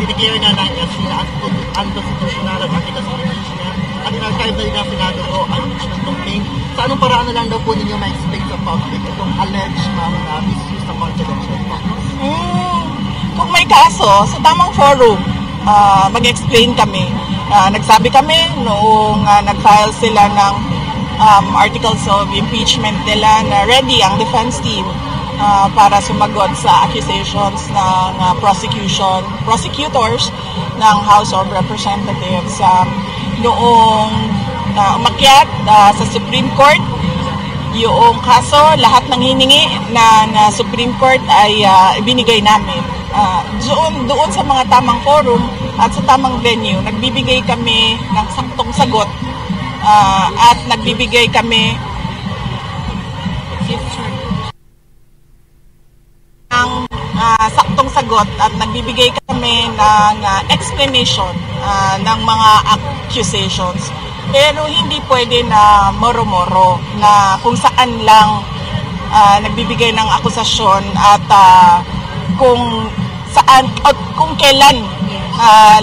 dineclare na sila unconstitutional ang articles of impeachment at in-archive na rin ang Senado o impeachment complaint. Sa anong paraan na lang daw po ninyo ma-expect sa public itong alleged na misuse ng confidential funds? Kung may kaso, sa tamang forum, mag-explain kami. Nagsabi kami noong nag-file sila ng articles of impeachment nila na ready ang defense team para sumagot sa accusations ng prosecutors ng House of Representatives. Noong umakyat sa Supreme Court, yung kaso, lahat ng hiningi na Supreme Court ay ibinigay namin. Doon sa mga tamang forum at sa tamang venue, nagbibigay kami ng saktong sagot at nagbibigay kami ng saktong sagot at nagbibigay kami ng explanation ng mga accusations. Pero hindi pwede na moro-moro na kung saan lang nagbibigay ng akusasyon at kung saan at kung kailan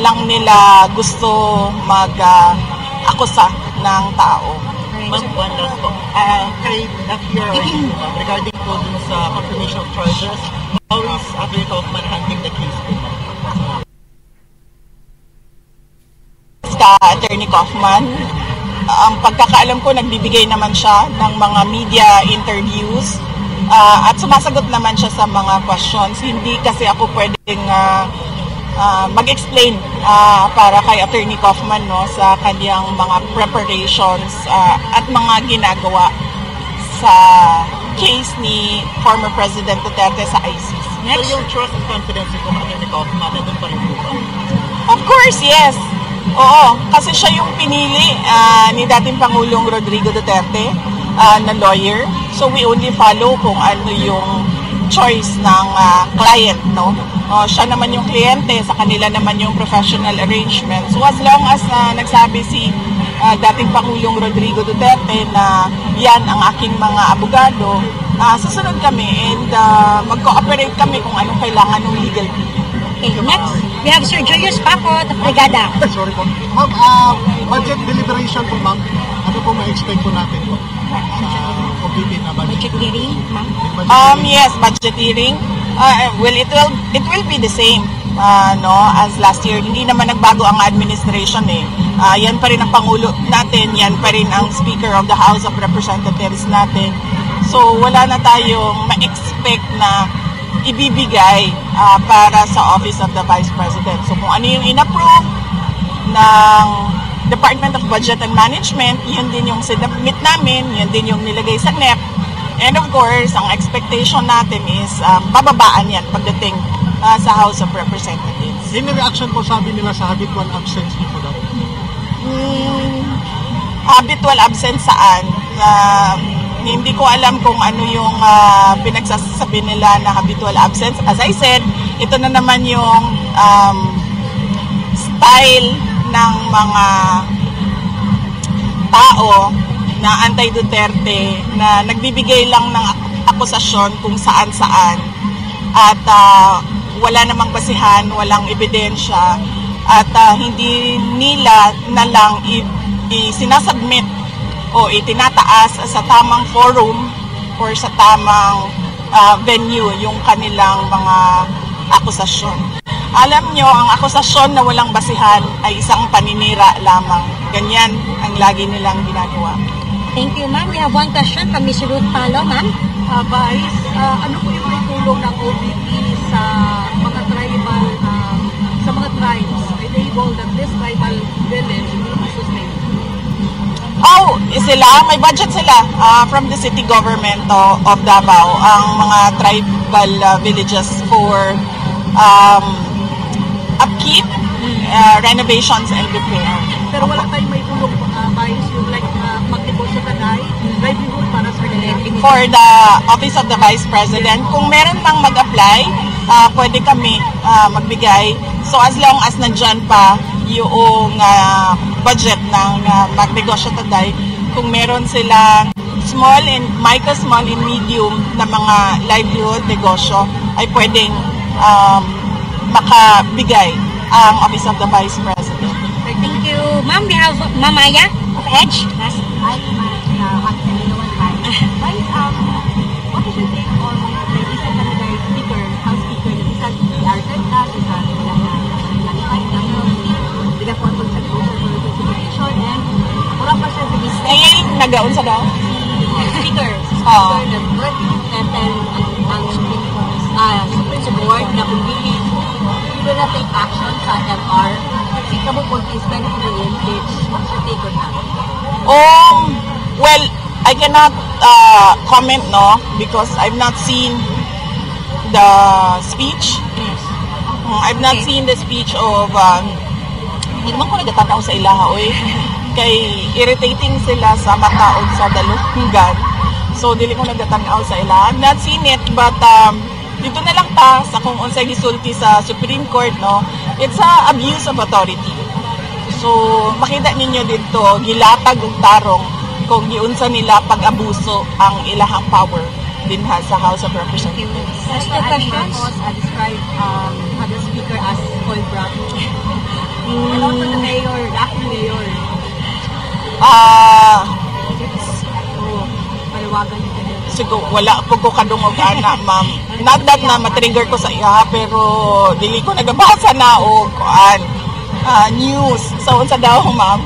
lang nila gusto mag-akusa ng tao. Ma'am, one last po. Kay FBR, regarding po dun sa confirmation of charges, how is Attorney Kaufman handling the case po? Attorney Kaufman, ang pagkakaalam ko, nagbibigay naman siya ng mga media interviews at sumasagot naman siya sa mga questions. Hindi kasi ako pwedeng mag-explain para kay Attorney Kaufman sa kanyang mga preparations at mga ginagawa sa case ni former President Duterte sa ICC. So yung trust and confidence ko kay Attorney Kaufman, nandun pa rin po ba? Of course, yes. Oo, kasi siya yung pinili ni dating Pangulong Rodrigo Duterte na lawyer. So we only follow kung ano yung choice ng client, no? Siya naman yung kliyente, sa kanila naman yung professional arrangement. So as long as nagsabi si dating Pangulong Rodrigo Duterte na yan ang aking mga abogado, susunod kami and mag-cooperate kami kung anong kailangan ng legal team. Okay, next, we have Sir Julius Paco, the Brigada. Sorry po. Ma'am, budget deliberation po, ma'am. Ano po ma-expect po natin po sa completed na budget? Budget hearing, ma'am? Yes, budget hearing. Well, it will be the same as last year. Hindi naman nagbago ang administration eh. Yan pa rin ang Pangulo natin, yan pa rin ang Speaker of the House of Representatives natin. So wala na tayong ma-expect na ibibigay para sa Office of the Vice President. So kung ano yung in-approve ng Department of Budget and Management, yun din yung sinubmit namin, yun din yung nilagay sa NEP. And of course, ang expectation natin is bababaan yan pagdating sa House of Representatives. Any reaction po sabi nila sa habitual absence niyo po daw? Habitual absence saan? Hindi ko alam kung ano yung pinagsasabi nila na habitual absence. As I said, ito na naman yung style ng mga tao na anti-Duterte na nagbibigay lang ng akusasyon kung saan-saan at wala namang basihan, walang ebidensya at hindi nila na lang sinasubmit o itinataas sa tamang forum or sa tamang venue yung kanilang mga akusasyon. Alam nyo, ang akusasyon na walang basihan ay isang paninira lamang. Ganyan ang lagi nilang ginagawa. Thank you, ma'am. We have one question from Ms. Ruth Palo, ma'am. Vice, ano po yung tulong ng OVP sa mga tribal, sa mga tribes, enable that this tribal village will be sustained? May budget sila from the city government of Davao, ang mga tribal villages for upkeep, renovations, and repair. Pero wala tayong may tulong, Vice, yung like mag-negosyo ka na livelihood para sa livelihood? For the Office of the Vice President, kung meron pang mag-apply, pwede kami magbigay. So as long as nandyan pa yung budget ng magnegosyo taday, kung meron silang small and micro, small and medium na mga livelihood negosyo, ay pwedeng makabigay ang Office of the Vice President. Thank you. Ma'am, we have Ma'am Aya of EDGE. Last. What is your take on the recent Canada speaker, House Speaker, na isang i-arted na, isang nalify na, pinapotol sa closure for reconciliation, and mura pa siya sa Still, nagaon sa daw? speaker na good, and then ang Supreme Board na kung hindi will not take action sa MR, si Cabo Ponte is going to be engaged. What's your take on that? Well, I cannot comment, no, because I've not seen the speech. I've not seen the speech of, hindi naman ko nagatanaw sa ilaha, oy. Kay irritating sila sa mataod sa dalungan. So, dili ko nagatanaw sa ilaha. I've not seen it, but dito na lang ta sa kung unsay gisulti sa Supreme Court, no, it's a abuse of authority. So, makita ninyo dito, gilatag og tarong kung giunsa nila pag-abuso ang ilahang power din sa House of Representatives. Last two questions. Describe the speaker as spoiled brat. And also the mayor, the acting mayor. Paliwagan niyo din. Siguro, wala po ko kadungog ana, ma'am. Not that na matrigger ko sa iya, pero dili ko nagabasa na o news. So, unsa daw, ma'am?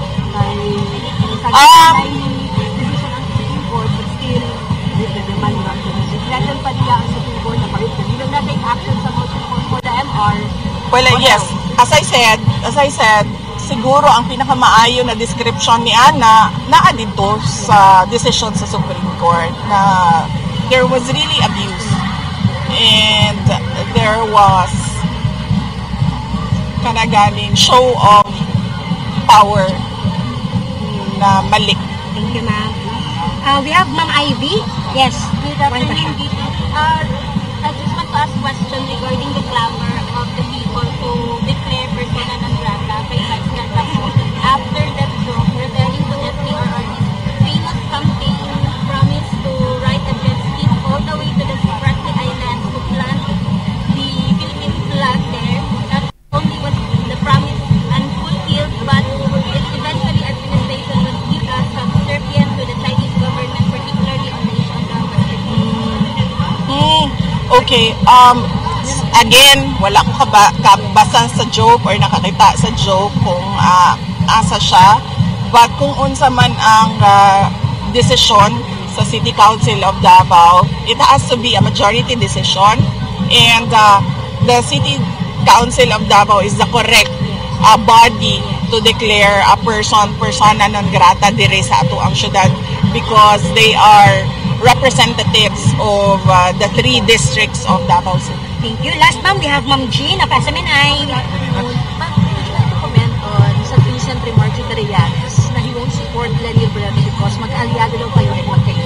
Well, yes. As I said, siguro ang pinakamaayo na description ni Ana naa dito sa decision sa Supreme Court na there was really abuse and there was kanaganing show of power na mali. Thank you, ma'am. We have Ma'am Ivy. Yes. Good afternoon, VP. I just want to ask a question regarding the clamor of the people to declare persona non grata kay Vice Ganda po after that joke referring to FDRR's famous campaign promise to ride a jet ski all the way to the Spratly Islands to plant the Philippine flag there. Not only was the promise unfulfilled, but its eventually administration was give a subservient to the Chinese government, particularly on the issue of the Okay, again, wala ko kabasa sa joke or nakakita sa joke kung asa siya. But kung unsa man ang decision sa City Council of Davao, it has to be a majority decision. And the City Council of Davao is the correct body to declare a persona non grata dire sa ato ang syudad because they are representatives of the 3 districts of Davao City. Thank you. Last, ma'am, we have Ma'am Jean of SMNI. Comment on sa recent remarks ni Trillanes na he won't support Lenny Robredo because mag-aliado daw kayo at magkayo.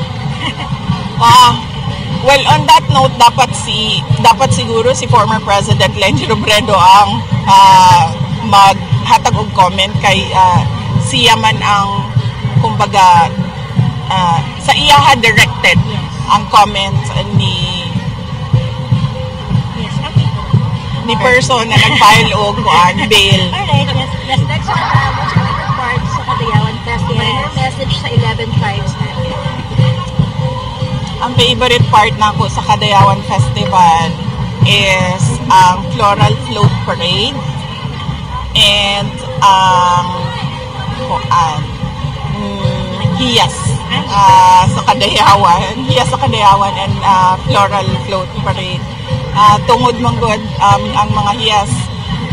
Well, on that note, dapat siguro si former President Lenny Robredo ang maghatag og comment kay siya man ang kumbaga sa iyaha directed ang comments ni person na nag-file og bail. Alright, yes. Next one, what's your favorite part sa Kadayawan Festival? Your message sa 11 tribes natin. Ang favorite part nako sa Kadayawan Festival is ang Floral Float Parade and ang hiyas sa Kadayawan. Hiyas sa Kadayawan and Floral Float Parade. Tungod manggod ang mga hiyas.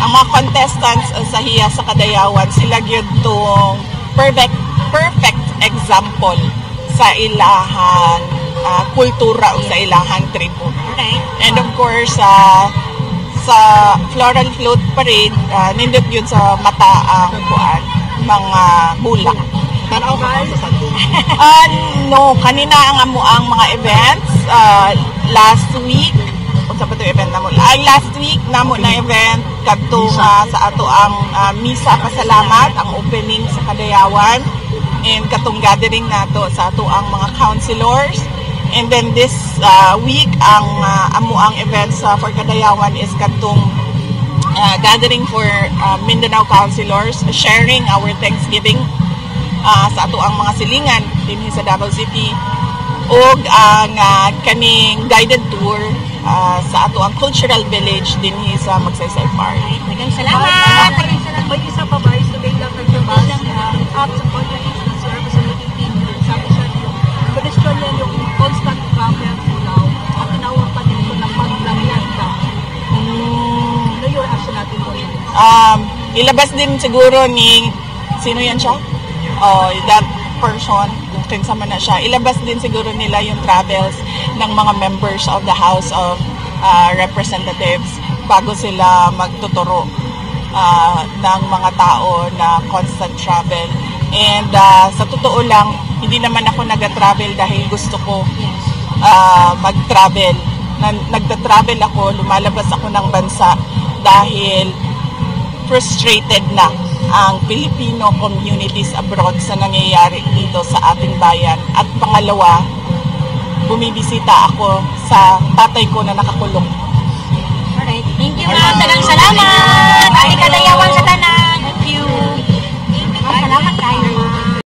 Ang mga contestants sa hiyas sa Kadayawan, sila gyud tong perfect example sa ilahang kultura o sa ilahang tribu. And of course, sa Floral Float Parade, nindot yun sa mata ang mga bulak. Tanaw ka sa Sunday? No, kanina ang mga events last week. Unsa pa to event namo? Last week namo na event kadto sa ato ang misa pasalamat, ang opening sa Kadayawan and katong gathering nato sa ato ang mga councilors. And then this week ang amo ang events for Kadayawan is kadtong gathering for Mindanao councilors, sharing our Thanksgiving sa ato ang mga silingan din sa Davao City, ug ang kaning guided tour sa ato ang cultural village din sa Magsaysay Park. Maraming salamat. May isa pa ba? Sabihin lang nagbabas out sa conference na service sa meeting sabi siya yung question niya yung constant travel now at tinawag pa dito ng mag-langyan ka. Ano yung reaction natin po? Ilabas din siguro ni sino yan siya? That person, kinsa man na siya. Ilabas din siguro nila yung travels ng mga members of the House of Representatives bago sila magtuturo ng mga tao na constant travel. And sa totoo lang, hindi naman ako nag-travel dahil gusto ko mag-travel. Nagta-travel ako, lumalabas ako ng bansa dahil frustrated na ang Filipino communities abroad sa nangyayari dito sa ating bayan. At pangalawa, bumibisita ako sa tatay ko na nakakulong. Alright. Thank you, ma'am. Salamat.